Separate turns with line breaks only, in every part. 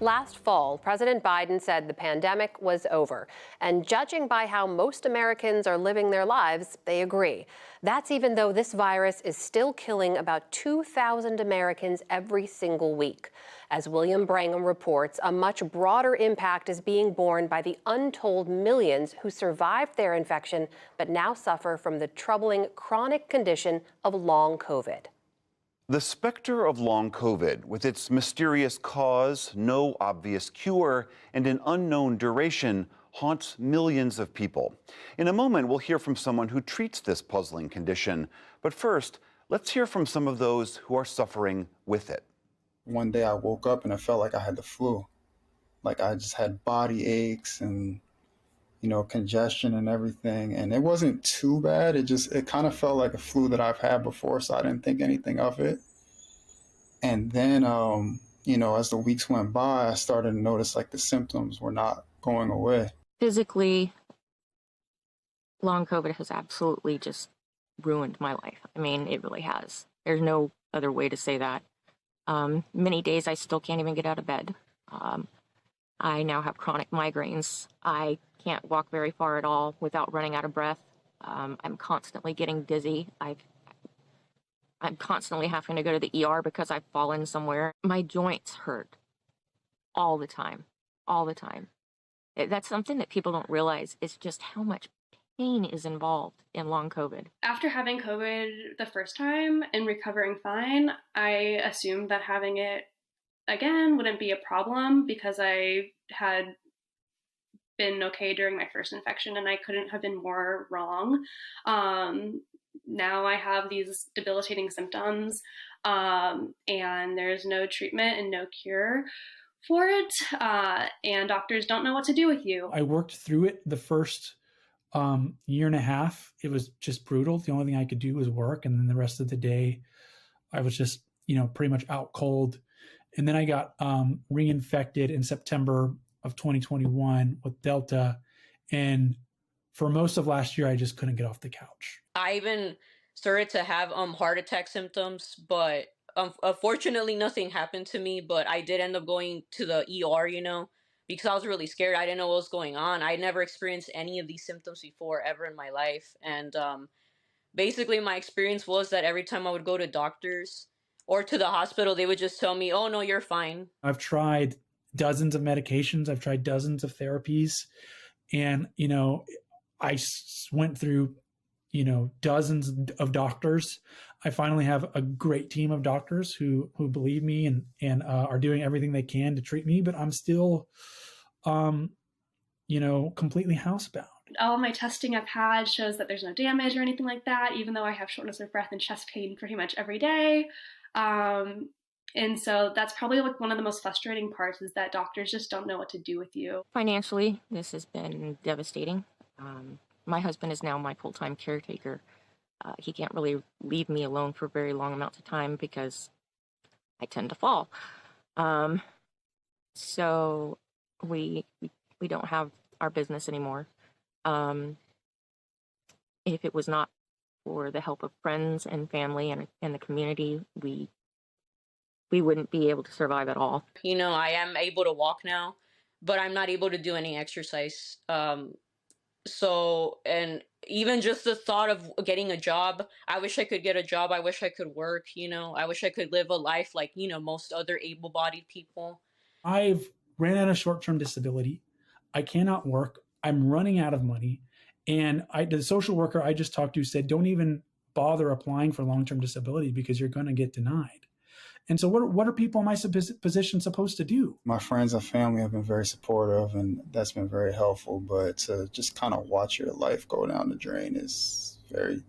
Last fall, President Biden said the pandemic was over. And judging by how most Americans are living their lives, they agree. That's even though this virus is still killing about 2,000 Americans every single week. As Wiliam Brangham reports, a much broader impact is being borne by the untold millions who survived their infection but now suffer from the troubling chronic condition of long COVID.
The specter of long COVID, with its mysterious cause, no obvious cure, and an unknown duration, haunts millions of people. In a moment, we'll hear from someone who treats this puzzling condition. But first, let's hear from some of those who are suffering with it.
One day I woke up and I felt like I had the flu. Like I just had body aches and, congestion and everything. And it wasn't too bad. It kind of felt like a flu that I've had before, so I didn't think anything of it. And then, as the weeks went by, I started to notice like the symptoms were not going away.
Physically, long COVID has absolutely just ruined my life. I mean, it really has. There's no other way to say that. Many days I still can't even get out of bed. I now have chronic migraines. I can't walk very far at all without running out of breath. I'm constantly getting dizzy. I'm constantly having to go to the ER because I've fallen somewhere. My joints hurt all the time, all the time. That's something that people don't realize is just how much pain is involved in long COVID.
After having COVID the first time and recovering fine, I assumed that having it again wouldn't be a problem because I had been okay during my first infection and I couldn't have been more wrong. Now I have these debilitating symptoms and there's no treatment and no cure for it. And doctors don't know what to do with you.
I worked through it the first year and a half. It was just brutal. The only thing I could do was work. And then the rest of the day, I was just, pretty much out cold. And then I got reinfected in September of 2021 with Delta. And for most of last year, I just couldn't get off the couch.
I even started to have heart attack symptoms, but unfortunately nothing happened to me. But I did end up going to the ER, because I was really scared. I didn't know what was going on. I never experienced any of these symptoms before ever in my life. And basically my experience was that every time I would go to doctors or to the hospital, they would just tell me, oh, no, you're fine.
I've tried dozens of medications. I've tried dozens of therapies. And, I went through, dozens of doctors. I finally have a great team of doctors who believe me and are doing everything they can to treat me, but I'm still, completely housebound.
All my testing I've had shows that there's no damage or anything like that, even though I have shortness of breath and chest pain pretty much every day. And so that's probably like one of the most frustrating parts is that doctors just don't know what to do with you.
Financially, this has been devastating. My husband is now my full-time caretaker. He can't really leave me alone for very long amounts of time because I tend to fall. So we don't have our business anymore. If it was not for the help of friends and family and the community, we wouldn't be able to survive at all.
I am able to walk now, but I'm not able to do any exercise. And even just the thought of getting a job, I wish I could get a job. I wish I could work, I wish I could live a life like, most other able-bodied people.
I've ran out of short-term disability. I cannot work. I'm running out of money. And the social worker I just talked to said, don't even bother applying for long-term disability because you're going to get denied. And so what are people in my position supposed to do?
My friends and family have been very supportive, and that's been very helpful. But to just kind of watch your life go down the drain is very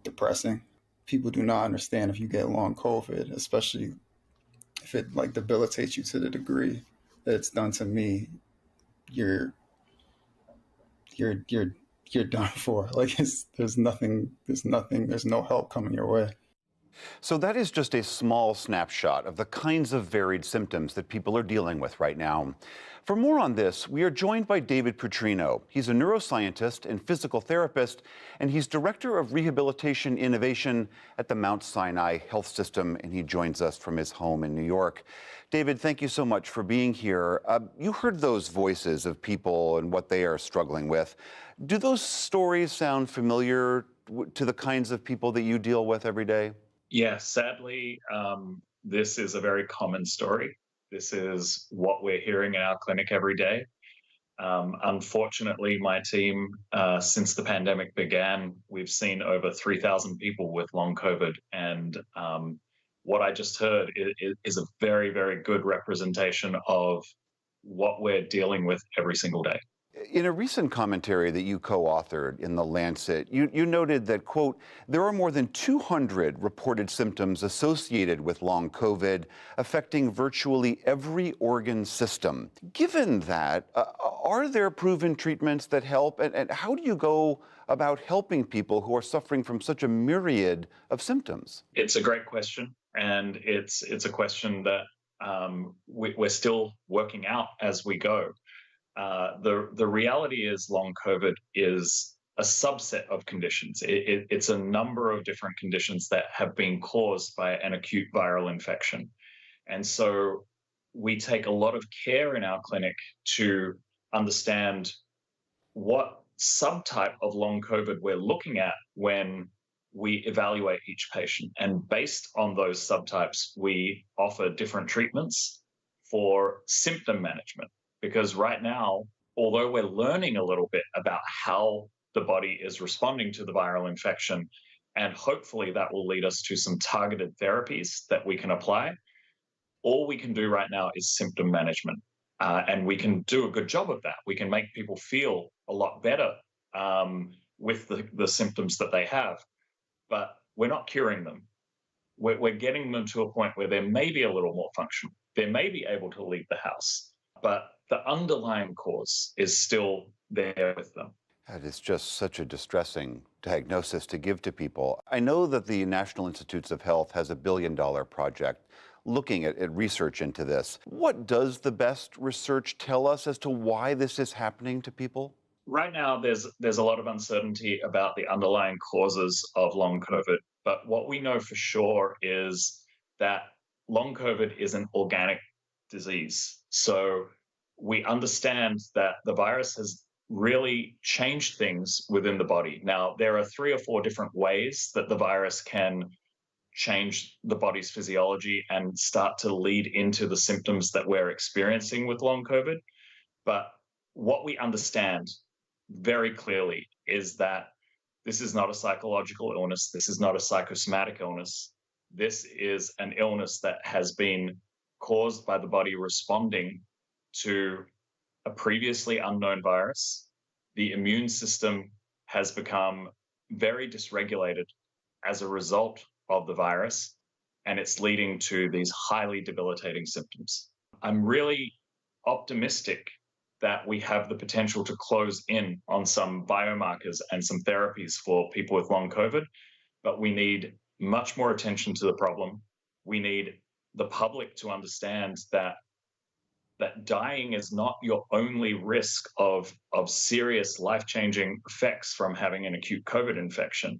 depressing. People do not understand if you get long COVID, especially if it like debilitates you to the degree that it's done to me. You're done for. Like there's no help coming your way.
So that is just a small snapshot of the kinds of varied symptoms that people are dealing with right now. For more on this, we are joined by David Putrino. He's a neuroscientist and physical therapist, and he's Director of Rehabilitation Innovation at the Mount Sinai Health System, and he joins us from his home in New York. David, thank you so much for being here. You heard those voices of people and what they are struggling with. Do those stories sound familiar to the kinds of people that you deal with every day?
Yeah, sadly, this is a very common story. This is what we're hearing in our clinic every day. Unfortunately, my team, since the pandemic began, we've seen over 3,000 people with long COVID. And what I just heard is a very, very good representation of what we're dealing with every single day.
In a recent commentary that you co-authored in The Lancet, you noted that, quote, there are more than 200 reported symptoms associated with long COVID affecting virtually every organ system. Given that, are there proven treatments that help? And how do you go about helping people who are suffering from such a myriad of symptoms?
It's a great question. And it's a question that we're still working out as we go. The reality is long COVID is a subset of conditions. It's a number of different conditions that have been caused by an acute viral infection. And so we take a lot of care in our clinic to understand what subtype of long COVID we're looking at when we evaluate each patient. And based on those subtypes, we offer different treatments for symptom management. Because right now, although we're learning a little bit about how the body is responding to the viral infection, and hopefully that will lead us to some targeted therapies that we can apply, all we can do right now is symptom management. And we can do a good job of that. We can make people feel a lot better with the symptoms that they have, but we're not curing them. We're getting them to a point where they may be a little more functional. They may be able to leave the house, but the underlying cause is still there with them.
That is just such a distressing diagnosis to give to people. I know that the National Institutes of Health has a $1 billion project looking at research into this. What does the best research tell us as to why this is happening to people?
Right now, there's a lot of uncertainty about the underlying causes of long COVID. But what we know for sure is that long COVID is an organic disease. So we understand that the virus has really changed things within the body. Now, there are 3 or 4 different ways that the virus can change the body's physiology and start to lead into the symptoms that we're experiencing with long COVID. But what we understand very clearly is that this is not a psychological illness. This is not a psychosomatic illness. This is an illness that has been caused by the body responding to a previously unknown virus. The immune system has become very dysregulated as a result of the virus, and it's leading to these highly debilitating symptoms. I'm really optimistic that we have the potential to close in on some biomarkers and some therapies for people with long COVID, but we need much more attention to the problem. We need the public to understand that dying is not your only risk of serious life-changing effects from having an acute COVID infection.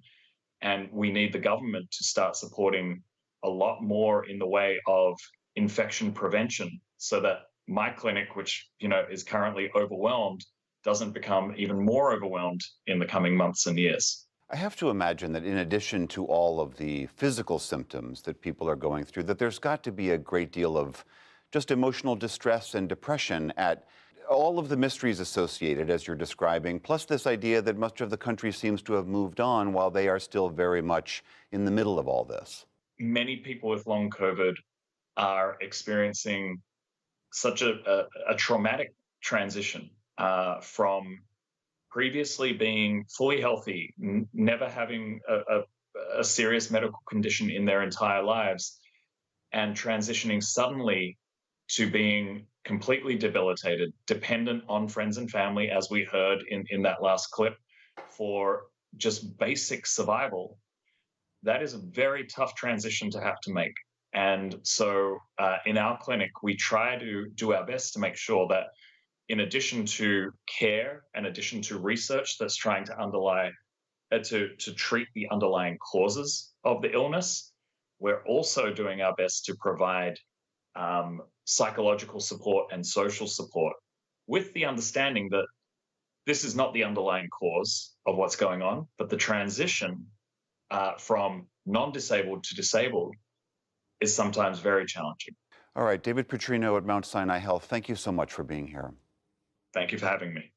And we need the government to start supporting a lot more in the way of infection prevention so that my clinic, which is currently overwhelmed, doesn't become even more overwhelmed in the coming months and years.
I have to imagine that in addition to all of the physical symptoms that people are going through, that there's got to be a great deal of just emotional distress and depression at all of the mysteries associated, as you're describing, plus this idea that much of the country seems to have moved on while they are still very much in the middle of all this.
Many people with long COVID are experiencing such a traumatic transition from previously being fully healthy, never having a serious medical condition in their entire lives, and transitioning suddenly to being completely debilitated, dependent on friends and family, as we heard in that last clip, for just basic survival. that is a very tough transition to have to make. And so in our clinic, we try to do our best to make sure that in addition to care, in addition to research that's trying to to treat the underlying causes of the illness, we're also doing our best to provide psychological support and social support with the understanding that this is not the underlying cause of what's going on, but the transition from non-disabled to disabled is sometimes very challenging.
All right, David Putrino at Mount Sinai Health, thank you so much for being here.
Thank you for having me.